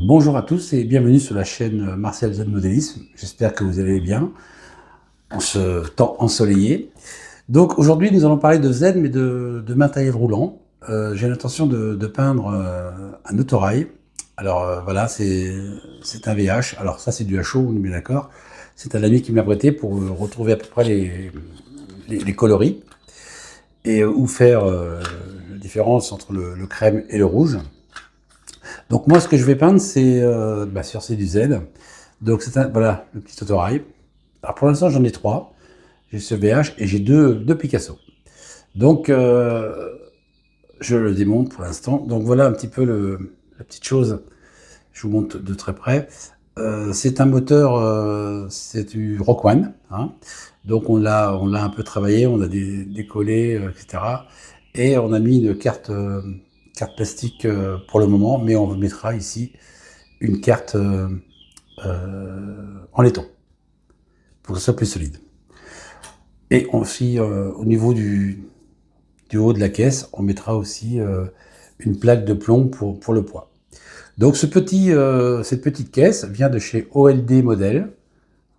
Bonjour à tous et bienvenue sur la chaîne Martial Zen Modélisme. J'espère que vous allez bien en ce temps ensoleillé. Donc aujourd'hui nous allons parler de zen mais de matériel roulant. J'ai l'intention de peindre un autorail. Alors voilà, c'est un VH. Alors ça c'est du HO, on est bien d'accord. C'est un ami qui me l'a prêté pour retrouver à peu près les coloris et ou faire la différence entre le crème et le rouge. Donc moi, ce que je vais peindre, c'est c'est du Z. Donc c'est voilà, le petit autorail. Alors pour l'instant, j'en ai trois. J'ai ce VH et j'ai deux Picasso. Donc je le démonte pour l'instant. Donc voilà un petit peu la petite chose. Je vous montre de très près. C'est un moteur, c'est du Rock One, hein. Donc on l'a un peu travaillé, on a décollé, etc. Et on a mis une carte plastique pour le moment, mais on mettra ici une carte en laiton pour que ce soit plus solide. Et aussi au niveau du haut de la caisse, on mettra aussi une plaque de plomb pour le poids. Donc cette petite caisse vient de chez OLD Model.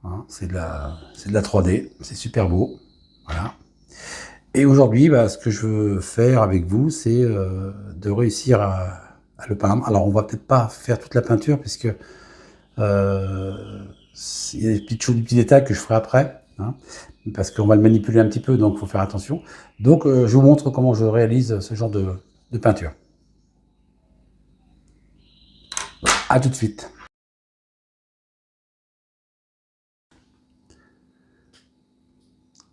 Hein, c'est de la 3D, c'est super beau. Voilà. Et aujourd'hui, ce que je veux faire avec vous, c'est de réussir à le peindre. Alors on va peut-être pas faire toute la peinture puisque il y a des petites choses, des petits détails que je ferai après, hein, parce qu'on va le manipuler un petit peu, donc il faut faire attention. Donc je vous montre comment je réalise ce genre de peinture. A tout de suite.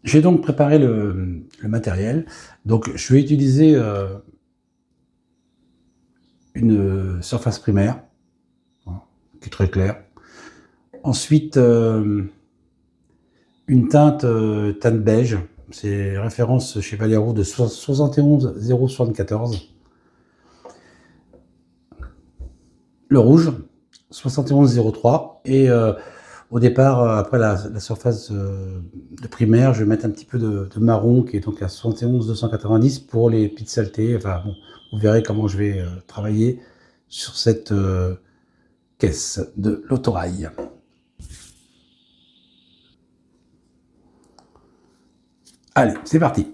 J'ai donc préparé le matériel. Donc je vais utiliser une surface primaire, hein, qui est très claire. Ensuite, une teinte beige. C'est référence chez Valero de 71 074. Le rouge, 71 03. Et au départ, après la surface de primaire, je vais mettre un petit peu de marron qui est donc à 71 290 pour les petites saletés. Enfin bon, vous verrez comment je vais travailler sur cette caisse de l'autorail. Allez, c'est parti.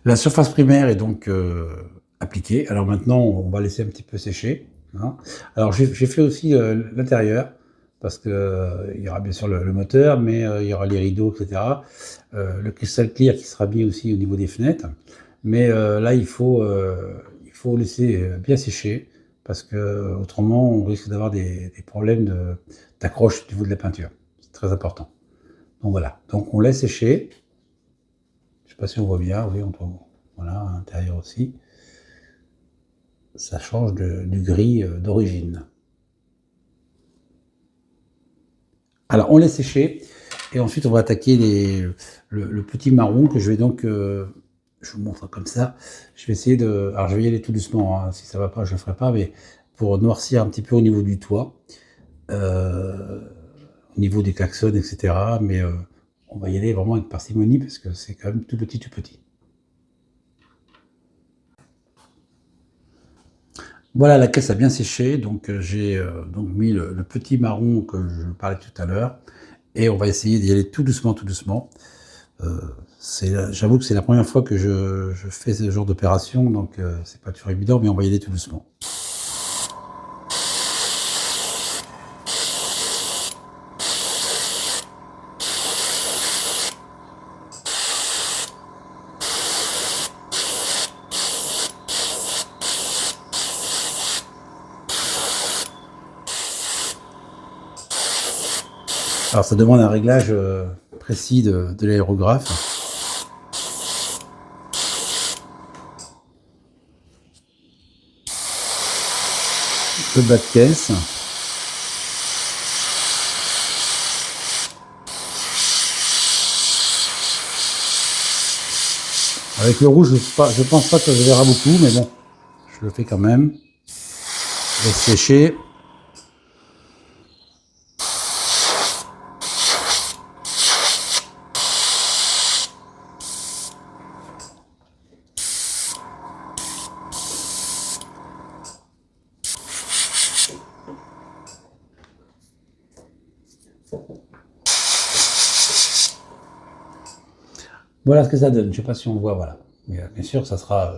La surface primaire est donc appliquée. Alors maintenant, on va laisser un petit peu sécher, hein. Alors j'ai fait aussi l'intérieur, parce que il y aura bien sûr le moteur, mais il y aura les rideaux, etc. Le cristal clear qui sera mis aussi au niveau des fenêtres. Mais là, il faut laisser bien sécher, parce que autrement, on risque d'avoir des problèmes d'accroche au niveau de la peinture. C'est très important. Donc voilà. Donc on laisse sécher. Je ne sais pas si on voit bien, oui, voilà, à l'intérieur aussi. Ça change du gris d'origine. Alors, on laisse sécher, et ensuite on va attaquer le petit marron que je vais donc, je vous montre comme ça. Je vais essayer de, alors je vais y aller tout doucement, hein, si ça va pas, je le ferai pas, mais pour noircir un petit peu au niveau du toit, au niveau des klaxons, etc. Mais on va y aller vraiment avec parcimonie parce que c'est quand même tout petit, tout petit. Voilà, la caisse a bien séché, donc j'ai donc mis le petit marron que je parlais tout à l'heure, et on va essayer d'y aller tout doucement, tout doucement. J'avoue que c'est la première fois que je fais ce genre d'opération, donc c'est pas toujours évident, mais on va y aller tout doucement. Alors ça demande un réglage précis de l'aérographe. Le bas de caisse. Avec le rouge, je pense pas que ça se verra beaucoup, mais bon, je le fais quand même. Je laisse sécher. Voilà ce que ça donne. Je ne sais pas si on le voit, voilà. Mais bien sûr, ça sera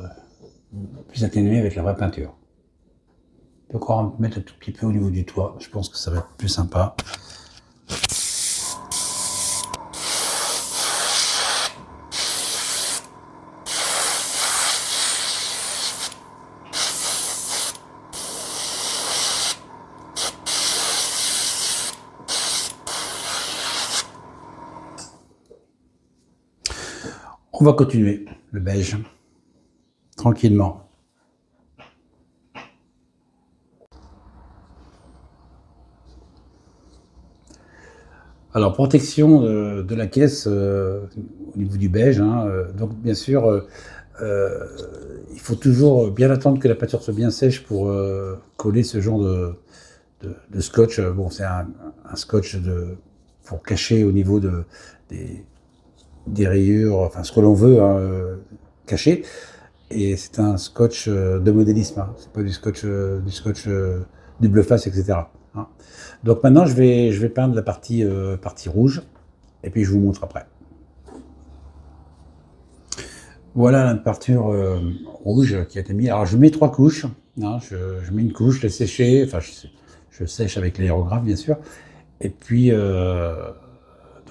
plus atténué avec la vraie peinture. On peut encore mettre un tout petit peu au niveau du toit. Je pense que ça va être plus sympa. On va continuer le beige, tranquillement. Alors, protection de la caisse au niveau du beige. Hein, donc, bien sûr, il faut toujours bien attendre que la peinture soit bien sèche pour coller ce genre de scotch. Bon, c'est un scotch pour cacher au niveau des rayures, enfin ce que l'on veut hein, cacher. Et c'est un scotch de modélisme, hein. C'est pas du scotch double face, etc. Hein. Donc maintenant, je vais peindre la partie rouge, et puis je vous montre après. Voilà la peinture rouge qui a été mise. Alors je mets 3 couches. Hein, je mets une couche, je laisse sécher. Enfin, je sèche avec l'aérographe, bien sûr. Et puis,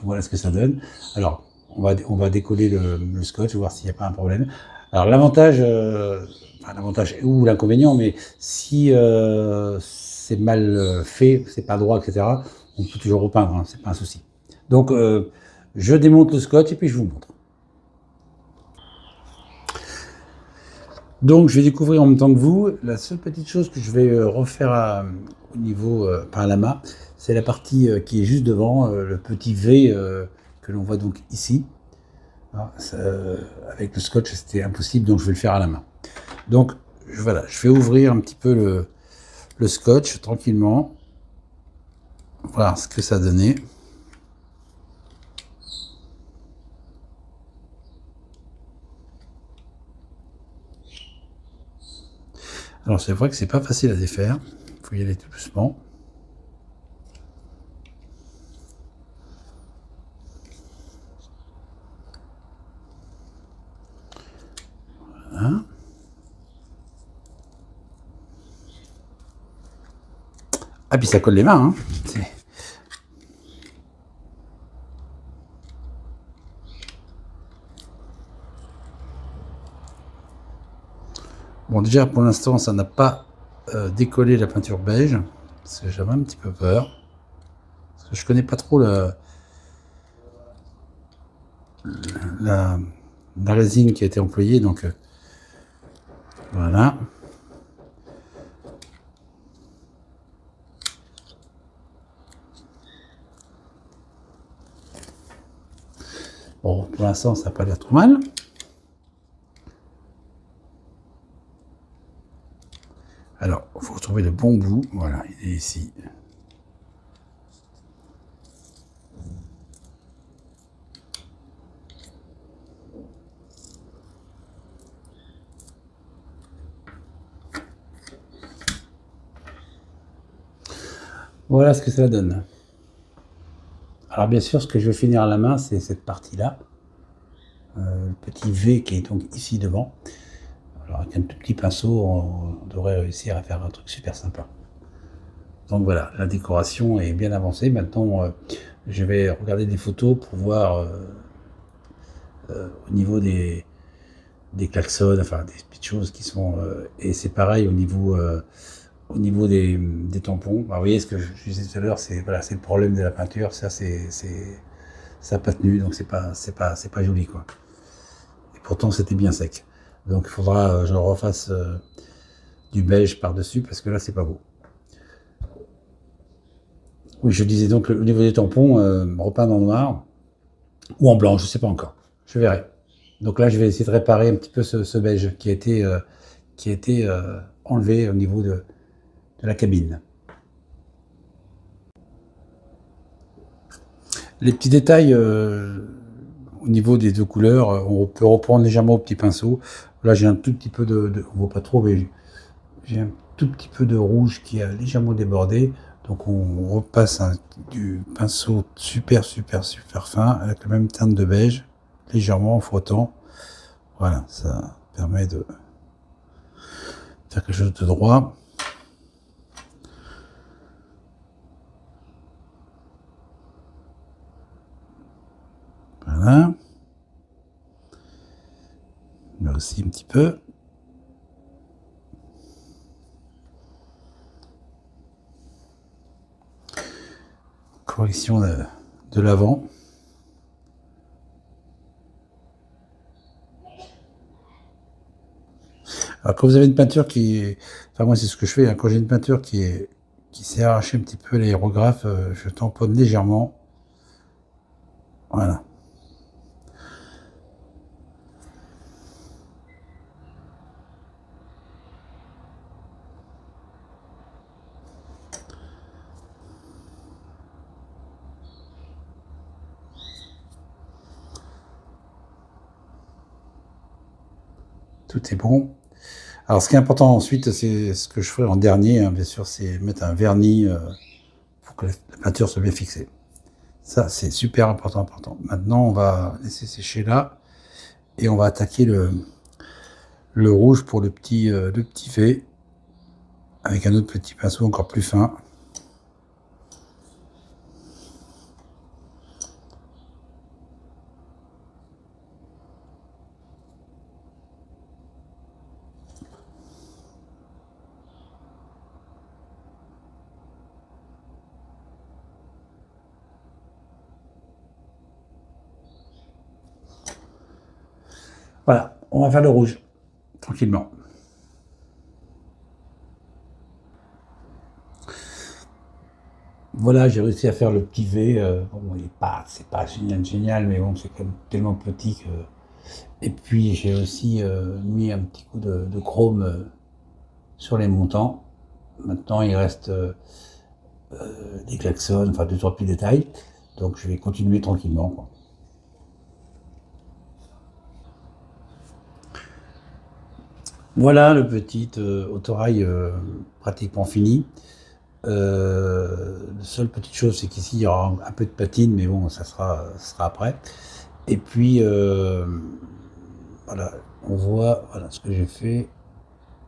voilà ce que ça donne. Alors, on va décoller le scotch, voir s'il n'y a pas un problème. Alors l'avantage, enfin l'avantage ou l'inconvénient, mais si c'est mal fait, c'est pas droit, etc., on peut toujours repeindre, hein, c'est pas un souci. Donc je démonte le scotch et puis je vous montre. Donc je vais découvrir en même temps que vous. La seule petite chose que je vais refaire au niveau, pas à la main, c'est la partie qui est juste devant, le petit V que l'on voit donc ici. Ah, avec le scotch, c'était impossible, donc je vais le faire à la main. Donc voilà, je vais ouvrir un petit peu le scotch tranquillement, voir ce que ça donnait. Alors c'est vrai que c'est pas facile à défaire, il faut y aller tout doucement. Voilà. Ah puis ça colle les mains, hein. Bon déjà pour l'instant ça n'a pas décollé la peinture beige, parce que j'avais un petit peu peur. Parce que je connais pas trop la résine qui a été employée, donc voilà. Bon, pour l'instant, ça n'a pas l'air trop mal. Alors, il faut retrouver le bon bout. Voilà, il est ici. Voilà ce que ça donne. Alors bien sûr, ce que je vais finir à la main, c'est cette partie-là. le petit V qui est donc ici devant. Alors avec un tout petit pinceau, on devrait réussir à faire un truc super sympa. Donc voilà, la décoration est bien avancée. Maintenant, je vais regarder des photos pour voir au niveau des klaxons, enfin des petites choses qui sont... et c'est pareil au niveau des tampons. Alors, vous voyez ce que je disais tout à l'heure, c'est voilà, c'est le problème de la peinture. Ça, ça n'a pas tenu, donc c'est pas joli, quoi. Et pourtant, c'était bien sec. Donc il faudra je refasse du beige par-dessus, parce que là, c'est pas beau. Oui, je disais donc au niveau des tampons, repeindre en noir ou en blanc, je sais pas encore. Je verrai. Donc là, je vais essayer de réparer un petit peu ce beige qui a été enlevé au niveau de la cabine. Les petits détails au niveau des deux couleurs, on peut reprendre légèrement au petit pinceau. Là, j'ai un tout petit peu on voit pas trop, mais j'ai un tout petit peu de rouge qui a légèrement débordé. Donc on repasse du pinceau super fin avec la même teinte de beige, légèrement en frottant. Voilà, ça permet de faire quelque chose de droit. Voilà. Là aussi un petit peu. Correction de l'avant. Alors quand vous avez une peinture enfin moi c'est ce que je fais, hein, quand j'ai une peinture qui s'est arraché un petit peu l'aérographe, je tamponne légèrement. Voilà. Tout est bon. Alors ce qui est important ensuite, c'est ce que je ferai en dernier, hein, bien sûr, c'est mettre un vernis pour que la peinture soit bien fixée. Ça, c'est super important. Maintenant, on va laisser sécher là et on va attaquer le rouge pour le petit V avec un autre petit pinceau encore plus fin. Voilà, on va faire le rouge, tranquillement. Voilà, j'ai réussi à faire le petit V. Bon, c'est pas génial, mais bon, c'est quand même tellement petit que... Et puis, j'ai aussi mis un petit coup de chrome sur les montants. Maintenant, il reste des klaxons, enfin deux, trois petits détails. Donc, je vais continuer tranquillement, quoi. Voilà le petit autorail pratiquement fini. La seule petite chose, c'est qu'ici, il y aura un peu de patine, mais bon, ça sera après. Et puis, voilà, on voit voilà, ce que j'ai fait.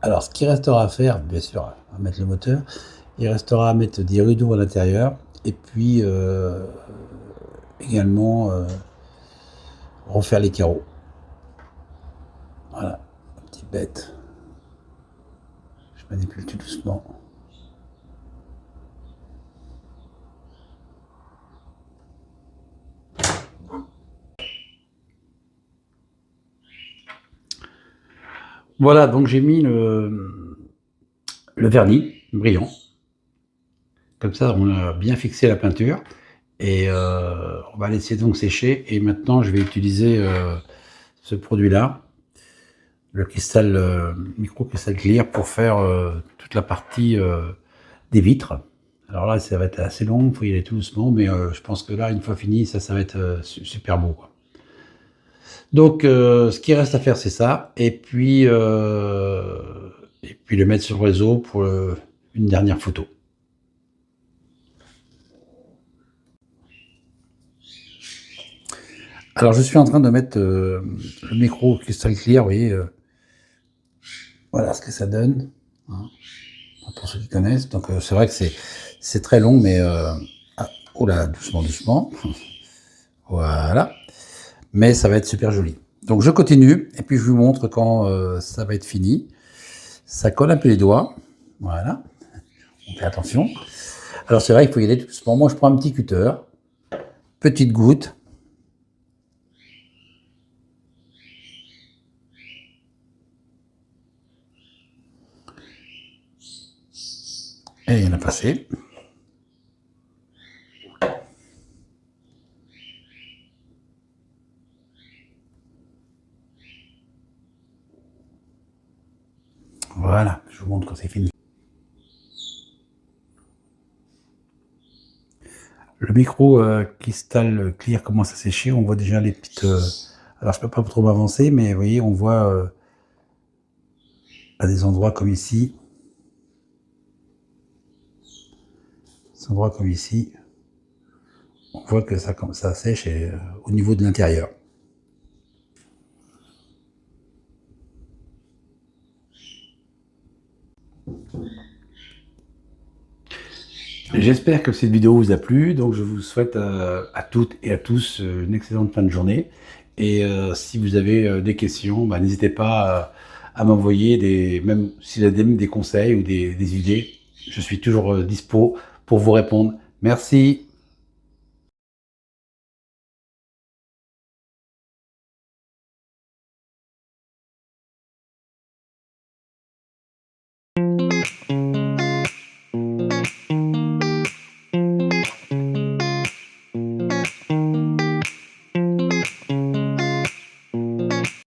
Alors, ce qui restera à faire, bien sûr, à mettre le moteur, il restera à mettre des rideaux à l'intérieur, et puis également refaire les carreaux. Voilà, petite bête. Je manipule tout doucement. Voilà, donc j'ai mis le vernis brillant. Comme ça, on a bien fixé la peinture. Et on va laisser donc sécher. Et maintenant, je vais utiliser ce produit-là, le cristal, micro cristal clear, pour faire toute la partie des vitres. Alors là, ça va être assez long, il faut y aller tout doucement, mais je pense que là, une fois fini, ça va être super beau, quoi. Donc, ce qui reste à faire, c'est ça. Et puis le mettre sur le réseau pour une dernière photo. Alors je suis en train de mettre le micro Crystal Clear, vous voyez, voilà ce que ça donne, hein, pour ceux qui connaissent. Donc c'est vrai que c'est très long, mais ah, oh là, doucement, doucement, voilà. Mais ça va être super joli. Donc je continue, et puis je vous montre quand ça va être fini. Ça colle un peu les doigts, voilà. On fait attention. Alors c'est vrai qu'il faut y aller doucement. Moi je prends un petit cutter, petite goutte. Et il y en a passé. Voilà, je vous montre quand c'est fini. Le micro Crystal Clear commence à sécher, on voit déjà les petites... alors je peux pas trop m'avancer, mais vous voyez, on voit à des endroits comme ici, on voit que ça sèche au niveau de l'intérieur. J'espère que cette vidéo vous a plu, donc je vous souhaite à toutes et à tous une excellente fin de journée. Et si vous avez des questions, bah, n'hésitez pas à m'envoyer même s'il y a des conseils ou des idées. Je suis toujours dispo pour vous répondre. Merci.